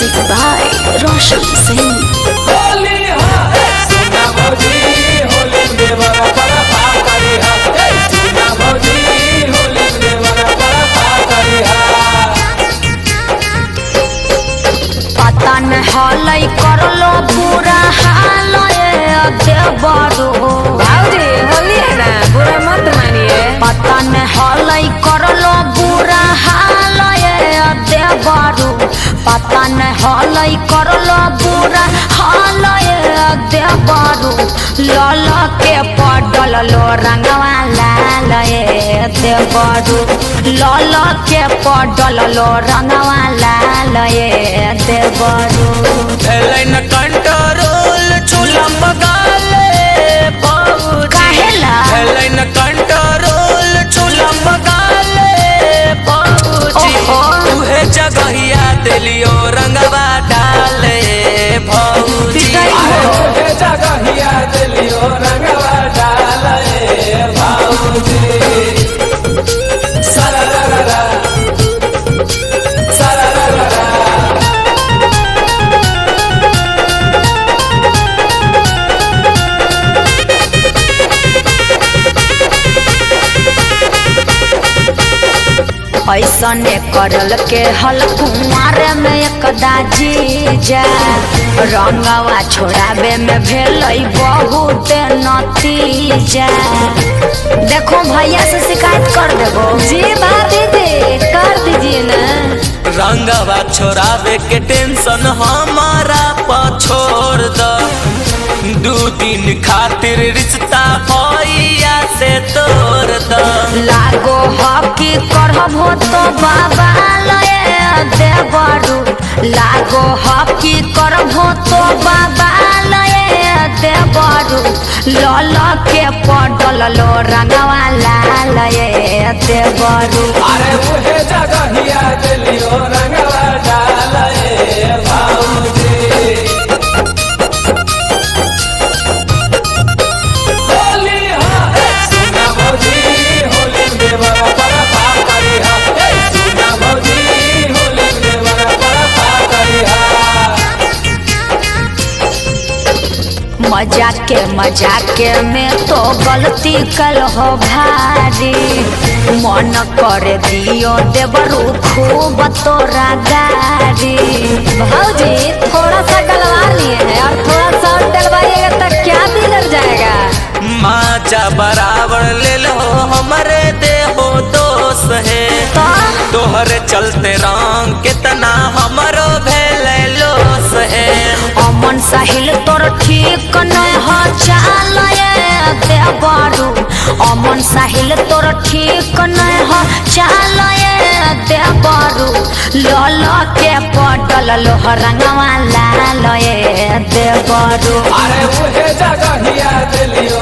Music by Roshan Singh। पता न हलई करलो बुरा हाल देवरू भाऊजी होली है ना, बुरा मत मानिए। पता न हलई करलो बुरा हाल देवरू पता न हलई करलो बुरा हाल देवरू लल के पडल लो रंगवा लाल देवरू लल के पडल लो रंगवा लाल देवरू भेलन कंट्रोल चूल्हा मगाले बाबूजी काहेला भेलन कंट्रोल चूल्हा मगाले बाबूजी ओहो। उहे जगहिया दिलियो रंगवा डाले भौजी पिटाई हो। उहे जगहिया दिलियो रंगवा डाले भौजी सररररा सररररा ऐसने करल के हल कुमार में एक दाजी जा रंगवा छोड़ावे में भेल बहुत नतीजा। देखो भैया से शिकायत कर देबो जी भाभी जी कर दीजिए ना। रंगवा छोड़ावे के टेंशन हमारा पर छोड़ द दू दिन खातिर रिश्ता भैया से तोड़ द लागो हकी करबो तो बाबा लए देबरू लागो हकी करबो तो बाबा लए देबरू लल के पडल लो रंगवा लाल देबरू अरे उहे जगहिया दिलियो रंगवा डाले भौजी होली है सुना भौजी होली में बड़ा बड़ा करी है सुना भौजी होली में बड़ा बड़ा करी मजाके में तो गलती कल हो भारी मन कर दियो देबरू खूब तोरा गारी। भाऊजी थोड़ा सा डलवा लिए हैं और थोड़ा सा और डलवाइएगा तो क्या बिगड़ जाएगा। माचा बराबर ले लो हमारे देहो दोस्त है तो तोहरे चलते रंग कितना हमारो भेले लोस है अमन साहिल तोर ठीक नहीं हो चाल देबरू अमन साहिल तोर ठीक नहीं हो चाल देबरू लल के पडल लोह रंगवा लाल देबरू अरे उहे जगहिया दिलियो